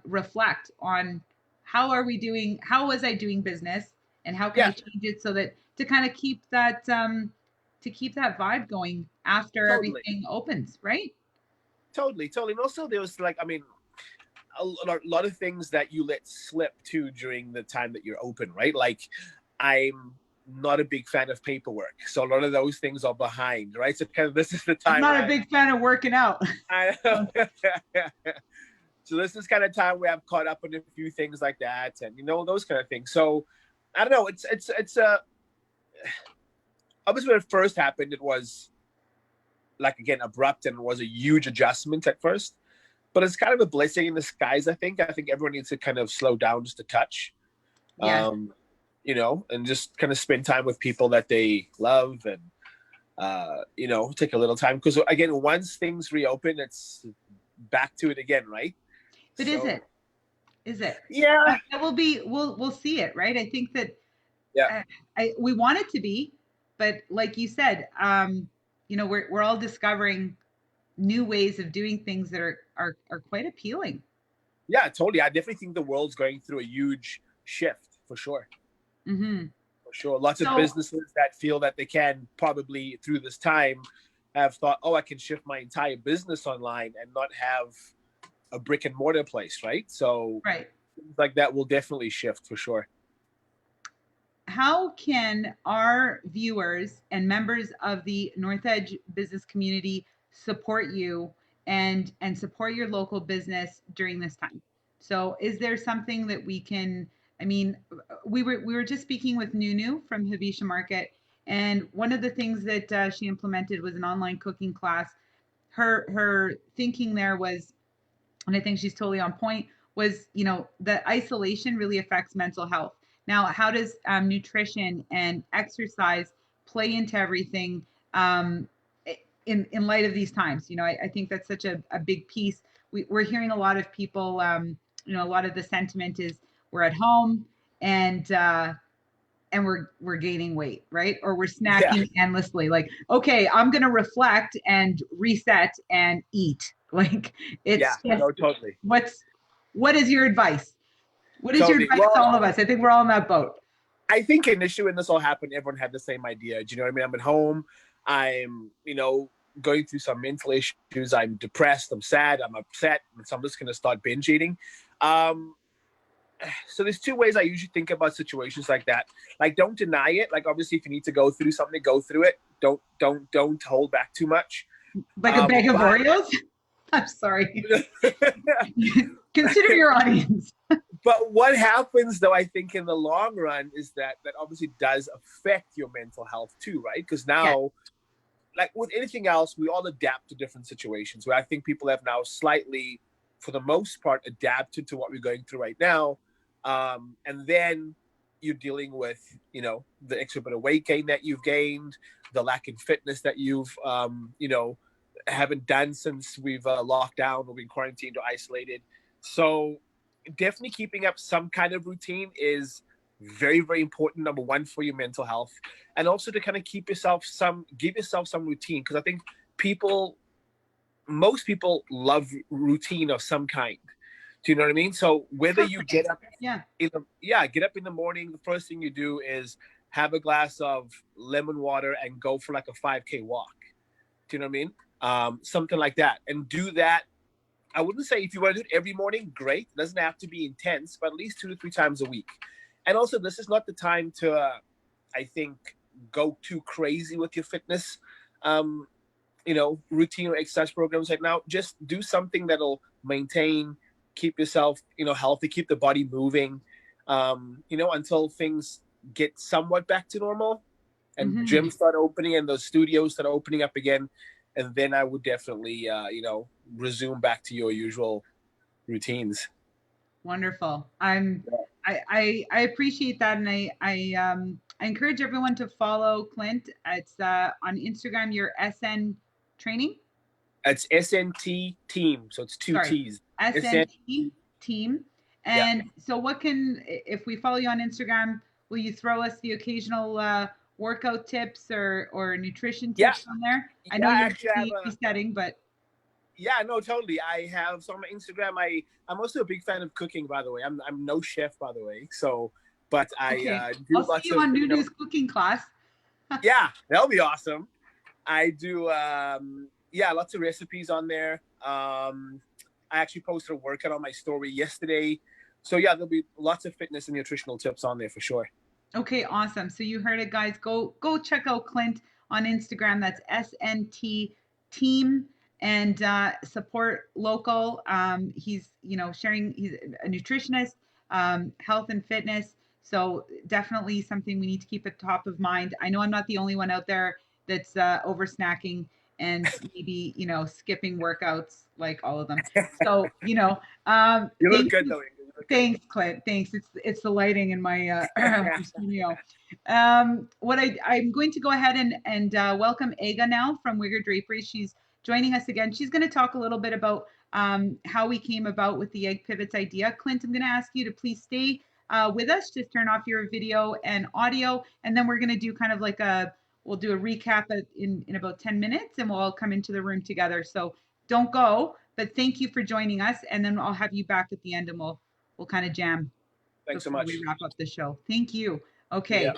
reflect on, how was I doing business, and how can I Yeah. change it, so that to kind of keep that vibe going after Totally. everything opens, right? Totally. And also there was, like, I mean, a lot of things that you let slip too during the time that you're open, right? Like, I'm not a big fan of paperwork, so a lot of those things are behind, right? So kind of this is the I'm time not a big fan of working out. So this is kind of time where I'm caught up on a few things like that, and those kind of things. So I don't know. It's obviously when it first happened, it was, like, again, abrupt, and it was a huge adjustment at first. But it's kind of a blessing in disguise. I think everyone needs to kind of slow down just a touch, Yes. And just kind of spend time with people that they love, and take a little time, because again, once things reopen, it's back to it again, right? But So, is it yeah. that will be, we'll see it, right? I think that Yeah. we want it to be, but like you said, we're all discovering new ways of doing things that are quite appealing. Yeah, totally. I definitely think the world's going through a huge shift, for sure. Mm-hmm. For Sure. Lots of So businesses that feel that they can probably through this time have thought, oh, I can shift my entire business online and not have a brick and mortar place, right? So right. things like that will definitely shift for sure. How can our viewers and members of the North Edge business community support you and support your local business during this time? So is there something that we can, I mean, we were just speaking with Nunu from Habesha Market, and one of the things that she implemented was an online cooking class. Her thinking there was, and I think she's totally on point, was, the isolation really affects mental health. Now, how does nutrition and exercise play into everything, in light of these times? I think that's such a big piece. We're hearing a lot of people, a lot of the sentiment is we're at home, and we're gaining weight, right? Or we're Yeah. snacking endlessly. Like, okay, I'm gonna reflect and reset and eat. Like, Yeah. it's just, No, totally. what is your advice? What is your Totally. advice Well, to all of us? I think we're all in that boat. I think initially when this all happened, everyone had the same idea. Do you know what I mean? I'm at home. I'm, going through some mental issues. I'm depressed. I'm sad. I'm upset. And so I'm just going to start binge eating. Um, so there's two ways I usually think about situations like that. Like, don't deny it. Like, obviously, if you need to go through something, go through it. Don't hold back too much. Like a bag of But Oreos? I'm sorry. Consider your audience. but what happens though, I think in the long run is that obviously does affect your mental health too, right? Because Yeah. now, like with anything else, we all adapt to different situations. Where I think people have now slightly, for the most part, adapted to what we're going through right now. And then you're dealing with, the extra bit of weight gain that you've gained, the lack in fitness that you've, haven't done since we've locked down or been quarantined or isolated. So definitely keeping up some kind of routine is very, very important. Number one, for your mental health, and also to kind of give yourself some routine. Because I think most people love routine of some kind. Do you know what I mean? So whether you get up, get up in the morning, the first thing you do is have a glass of lemon water and go for like a 5K walk. Do you know what I mean? Something like that, and do that. I wouldn't say if you want to do it every morning, great. It doesn't have to be intense, but at least 2 to 3 times a week. And also, this is not the time to, I think, go too crazy with your fitness, routine or exercise programs right now. Just do something that'll maintain, keep yourself, healthy, keep the body moving, until things get somewhat back to normal and gyms start opening and those studios start opening up again. And then I would definitely, resume back to your usual routines. Wonderful. I appreciate that, and I encourage everyone to follow Clint. It's on Instagram. Your SN training. It's SNT team, so it's two T's. SNT team. Yeah. And so, if we follow you on Instagram, will you throw us the occasional workout tips or nutrition tips on there? I know you're actually resetting, but yeah, no, totally. I have so on my Instagram. I'm also a big fan of cooking, by the way. I'm no chef, by the way. So, but I do I'll see you on Nunu's cooking class. Yeah, that'll be awesome. I do lots of recipes on there. I actually posted a workout on my story yesterday. So yeah, there'll be lots of fitness and nutritional tips on there for sure. Okay, awesome. So you heard it, guys. Go check out Clint on Instagram. That's SNT team, and support local. He's sharing. He's a nutritionist, health and fitness. So definitely something we need to keep at top of mind. I know I'm not the only one out there that's over snacking and maybe skipping workouts like all of them. So you look good though. Thanks, Clint. Thanks. It's the lighting in my studio. What I'm going to go ahead and welcome Aga now from Wigger Draperies. She's joining us again. She's going to talk a little bit about how we came about with the YEG Pivots idea. Clint, I'm going to ask you to please stay with us. Just turn off your video and audio, and then we're going to do kind of like we'll do a recap in about 10 minutes, and we'll all come into the room together. So don't go, but thank you for joining us, and then I'll have you back at the end, and we'll kind of jam. Thanks so much. We wrap up the show. Thank you. Okay.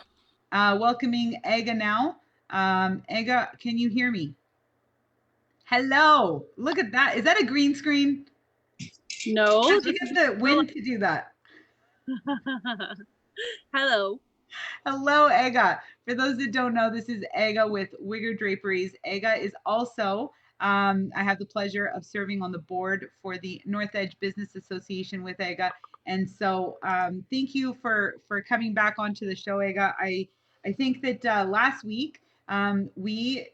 Welcoming Aga now. Aga, can you hear me? Hello. Look at that. Is that a green screen? No. Look at the wind to do that. Hello. Hello, Aga. For those that don't know, this is Aga with Wigger Draperies. Aga is also, I have the pleasure of serving on the board for the North Edge Business Association with Aga. And so thank you for coming back onto the show, Aga. I think that last week we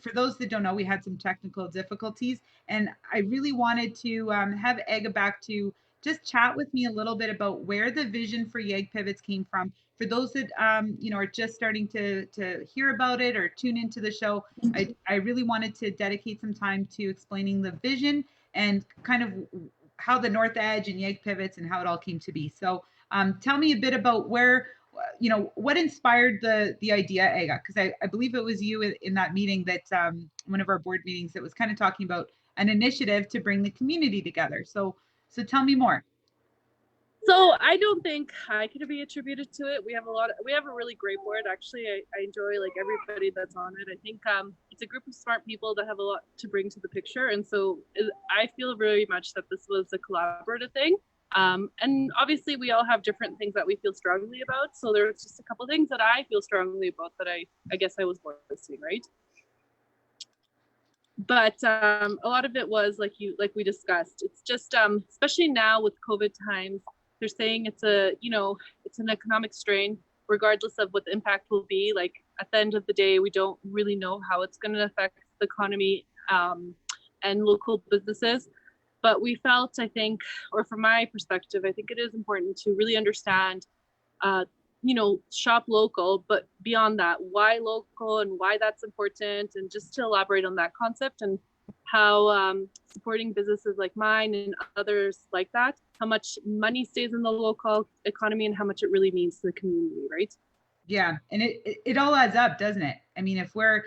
for those that don't know, we had some technical difficulties, and I really wanted to have Aga back to just chat with me a little bit about where the vision for YEG Pivots came from. For those that are just starting to hear about it or tune into the show, I really wanted to dedicate some time to explaining the vision and kind of how the North Edge and YEG Pivots and how it all came to be. So tell me a bit about where, what inspired the idea, Aga? Because I believe it was you in that meeting that one of our board meetings that was kind of talking about an initiative to bring the community together. So tell me more. So I don't think I could be attributed to it. We have a really great board. Actually, I enjoy like everybody that's on it. I think it's a group of smart people that have a lot to bring to the picture. And so I feel very much that this was a collaborative thing. And obviously we all have different things that we feel strongly about. So there's just a couple things that I feel strongly about that I guess I was voicing, right? But a lot of it was like we discussed. It's just especially now with COVID times, they're saying it's an economic strain, regardless of what the impact will be. Like at the end of the day, we don't really know how it's going to affect the economy and local businesses. But we felt, I think, or from my perspective, I think it is important to really understand, shop local, but beyond that, why local and why that's important, and just to elaborate on that concept and how supporting businesses like mine and others like that, how much money stays in the local economy and how much it really means to the community, right? Yeah, and it all adds up, doesn't it? I mean, if we're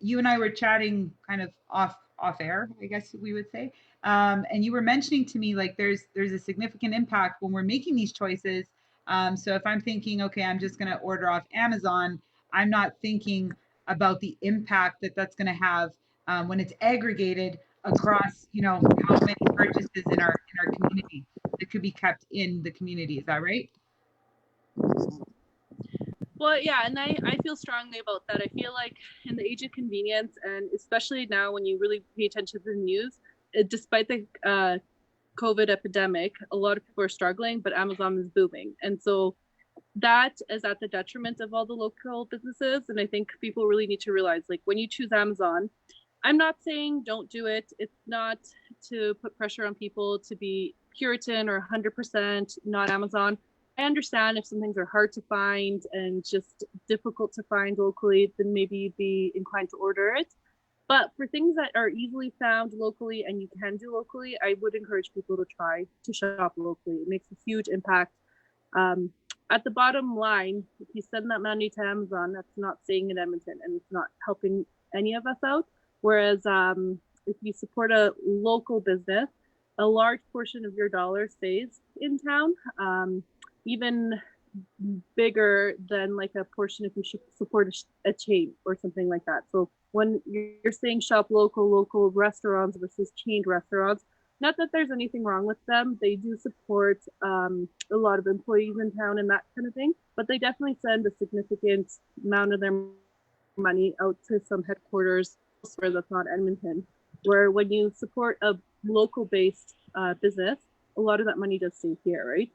you and I were chatting kind of off air, I guess we would say, and you were mentioning to me like there's a significant impact when we're making these choices. So if I'm thinking, okay, I'm just going to order off Amazon, I'm not thinking about the impact that that's going to have when it's aggregated across, how many purchases in our community that could be kept in the community. Is that right? Well, yeah, and I feel strongly about that. I feel like in the age of convenience, and especially now when you really pay attention to the news, despite the COVID epidemic, a lot of people are struggling, but Amazon is booming. And so that is at the detriment of all the local businesses. And I think people really need to realize, like, when you choose Amazon, I'm not saying don't do it. It's not to put pressure on people to be Puritan or 100% not Amazon. I understand if some things are hard to find and just difficult to find locally, then maybe you'd be inclined to order it. But for things that are easily found locally and you can do locally, I would encourage people to try to shop locally. It makes a huge impact. At the bottom line, if you send that money to Amazon, that's not staying in Edmonton and it's not helping any of us out. Whereas if you support a local business, a large portion of your dollar stays in town. Even bigger than like a portion if you should support a chain or something like that. So when you're saying shop local restaurants versus chained restaurants, not that there's anything wrong with them. They do support a lot of employees in town and that kind of thing, but they definitely send a significant amount of their money out to some headquarters elsewhere that's not Edmonton, where when you support a local based business, a lot of that money does stay here, right?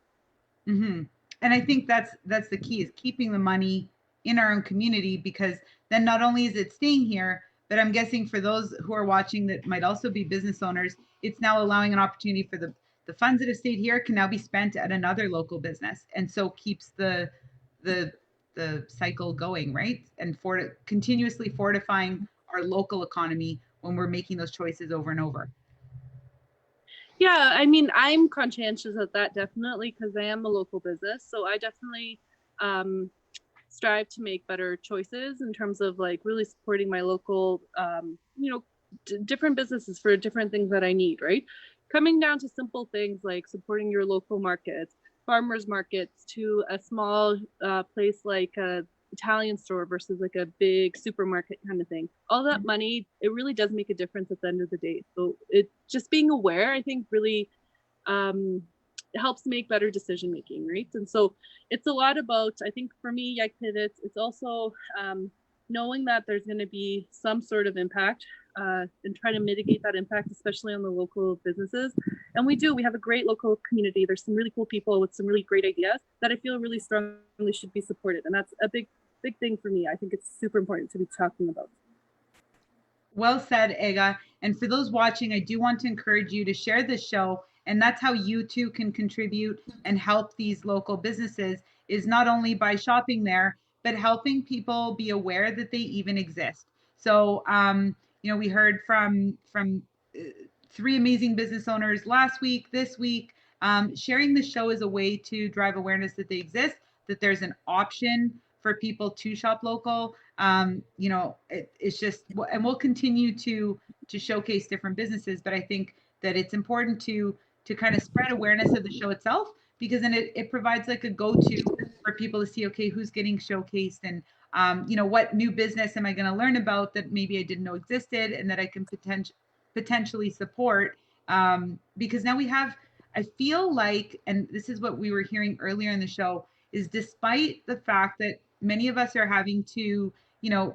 Mm-hmm. And I think that's the key, is keeping the money in our own community, because then not only is it staying here, but I'm guessing for those who are watching that might also be business owners, it's now allowing an opportunity for the funds that have stayed here can now be spent at another local business, and so keeps the cycle going, right? And continuously fortifying our local economy when we're making those choices over and over. Yeah, I mean, I'm conscientious of that, definitely, because I am a local business. So I definitely strive to make better choices in terms of like really supporting my local, different businesses for different things that I need, right? Coming down to simple things like supporting your local markets, farmers markets to a small place like a Italian store versus like a big supermarket kind of thing. All that money, it really does make a difference at the end of the day. So it just being aware, I think, really helps make better decision making, right? And so it's a lot about, I think for me, YEG Pivots, it's also knowing that there's going to be some sort of impact and trying to mitigate that impact, especially on the local businesses. And we have a great local community. There's some really cool people with some really great ideas that I feel really strongly should be supported. And that's a big thing for me. I think it's super important to be talking about. Well said, Ega. And for those watching, I do want to encourage you to share this show. And that's how you too can contribute and help these local businesses, is not only by shopping there, but helping people be aware that they even exist. So, we heard from 3 amazing business owners last week, this week. Sharing the show is a way to drive awareness that they exist, that there's an option for people to shop local. It's just, and we'll continue to showcase different businesses, but I think that it's important to kind of spread awareness of the show itself, because then it provides like a go-to for people to see, okay, who's getting showcased, and what new business am I going to learn about that maybe I didn't know existed and that I can potentially support, because now we have, I feel like, and this is what we were hearing earlier in the show, is despite the fact that many of us are having to,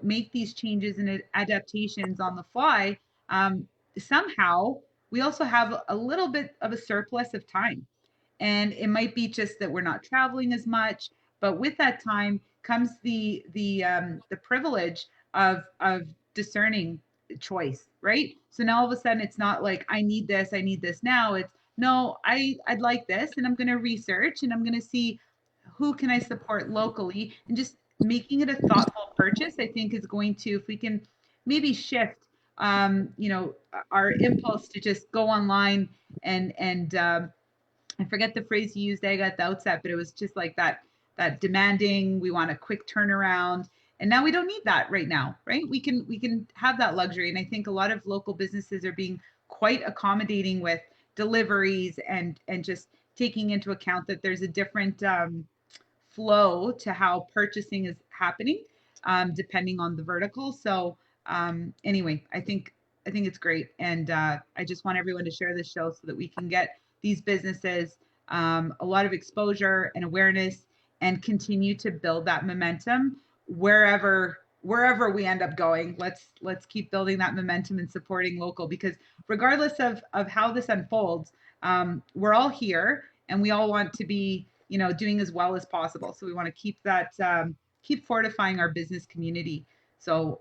make these changes and adaptations on the fly, somehow we also have a little bit of a surplus of time. And it might be just that we're not traveling as much, but with that time comes the privilege of discerning choice, right? So now all of a sudden it's not like I need this now. It's no, I'd like this, and I'm going to research and I'm going to see who can I support locally, and just making it a thoughtful purchase, I think, is going to, if we can maybe shift our impulse to just go online and I forget the phrase you used, Ega, at the outset, but it was just like that demanding, we want a quick turnaround. And now we don't need that right now, right? We can have that luxury. And I think a lot of local businesses are being quite accommodating with deliveries and just taking into account that there's a different flow to how purchasing is happening, depending on the vertical. So anyway, I think it's great. And I just want everyone to share this show so that we can get these businesses a lot of exposure and awareness, and continue to build that momentum wherever we end up going. Let's keep building that momentum and supporting local, because regardless of how this unfolds, we're all here and we all want to be, doing as well as possible. So we want to keep that, keep fortifying our business community. So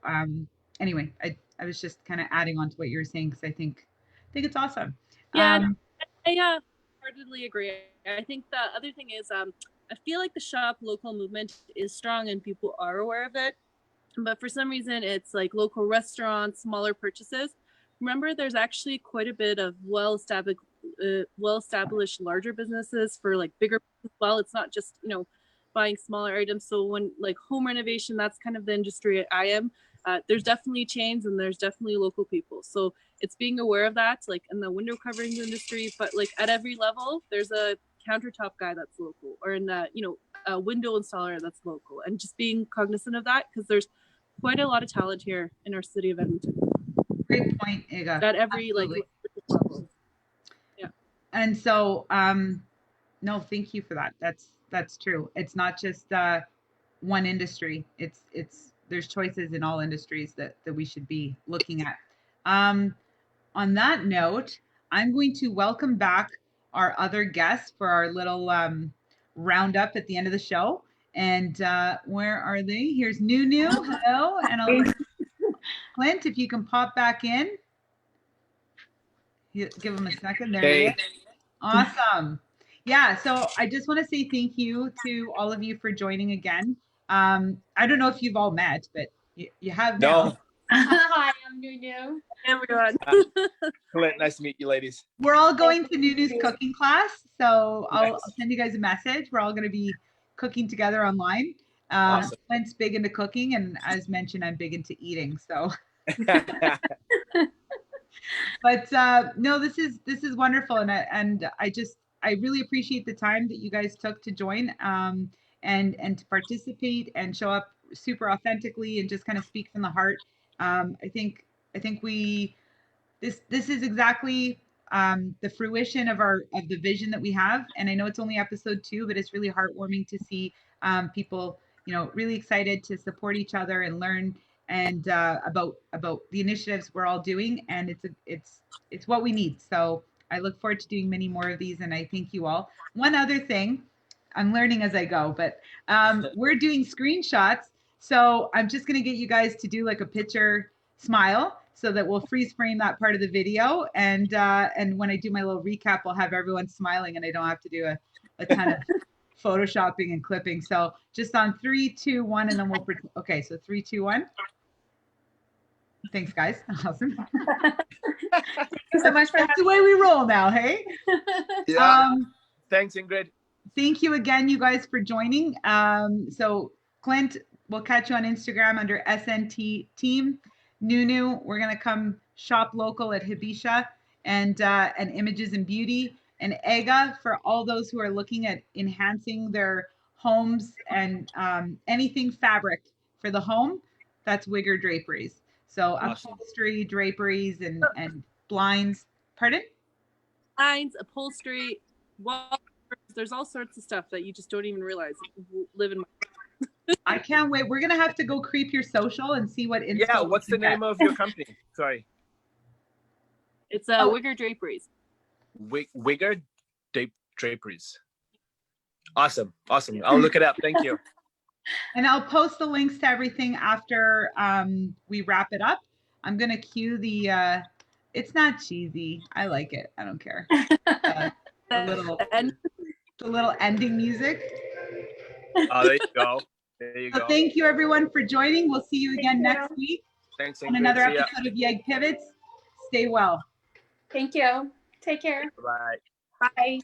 anyway, I was just kind of adding on to what you were saying, because I think it's awesome. Yeah, I heartedly agree. I think the other thing is, I feel like the shop local movement is strong and people are aware of it, but for some reason it's like local restaurants, smaller purchases. Remember, there's actually quite a bit of well-established larger businesses for like bigger as well. It's not just, buying smaller items. So when like home renovation, that's kind of the industry I am. There's definitely chains and there's definitely local people. So it's being aware of that, like in the window coverings industry, but like at every level, there's a countertop guy that's local, or in the, a window installer that's local, and just being cognizant of that, because there's quite a lot of talent here in our city of Edmonton. Great point, Ega. At every Absolutely. like level. Yeah. And so, no, thank you for that. That's true. It's not just one industry. There's choices in all industries that we should be looking at. On that note, I'm going to welcome back our other guests for our little roundup at the end of the show. And where are they? Here's Nunu. Hello. And I'll Clint, if you can pop back in. Give him a second. There he is. Awesome. Yeah, so I just want to say thank you to all of you for joining again. I don't know if you've all met, but you have now. No. Hi, I'm Nunu. Everyone. Clint, nice to meet you, ladies. We're all going to Nunu's cooking class, so I'll send you guys a message. We're all going to be cooking together online. Awesome. Clint's big into cooking, and as mentioned, I'm big into eating. So, but no, this is wonderful, and I I really appreciate the time that you guys took to join and to participate and show up super authentically and just kind of speak from the heart. I think this is exactly the fruition of the vision that we have. And I know it's only episode 2, but it's really heartwarming to see people, really excited to support each other and learn and about the initiatives we're all doing. And it's what we need. So I look forward to doing many more of these. And I thank you all. One other thing, I'm learning as I go, but we're doing screenshots. So I'm just going to get you guys to do like a picture smile so that we'll freeze frame that part of the video. And when I do my little recap, I'll have everyone smiling and I don't have to do a ton of photoshopping and clipping. So just on 3, 2, 1, and then okay. So 3, 2, 1. Thanks, guys. Awesome. Thank you so much for That's the way we roll now, hey? Yeah. Thanks, Ingrid. Thank you again, you guys, for joining. So Clint, we'll catch you on Instagram under SNT Team. Nunu, we're gonna come shop local at Habesha and Images and Beauty. And Ega, for all those who are looking at enhancing their homes and anything fabric for the home, that's Wigger Draperies. So Awesome. upholstery, draperies, and blinds. Pardon? Blinds, upholstery, wallpapers. There's all sorts of stuff that you just don't even realize live in. I can't wait. We're gonna have to go creep your social and see what info. Yeah, what's the name of your company? Sorry. It's Wigger Draperies. Wigger Draperies. Awesome. I'll look it up. Thank you. And I'll post the links to everything after we wrap it up. I'm gonna cue the. It's not cheesy. I like it. I don't care. The little ending music. Oh, there you go. There you go. So thank you everyone for joining. We'll see you again next week Thanks, on another episode of YEG Pivots. Stay well. Thank you. Take care. Bye. Bye.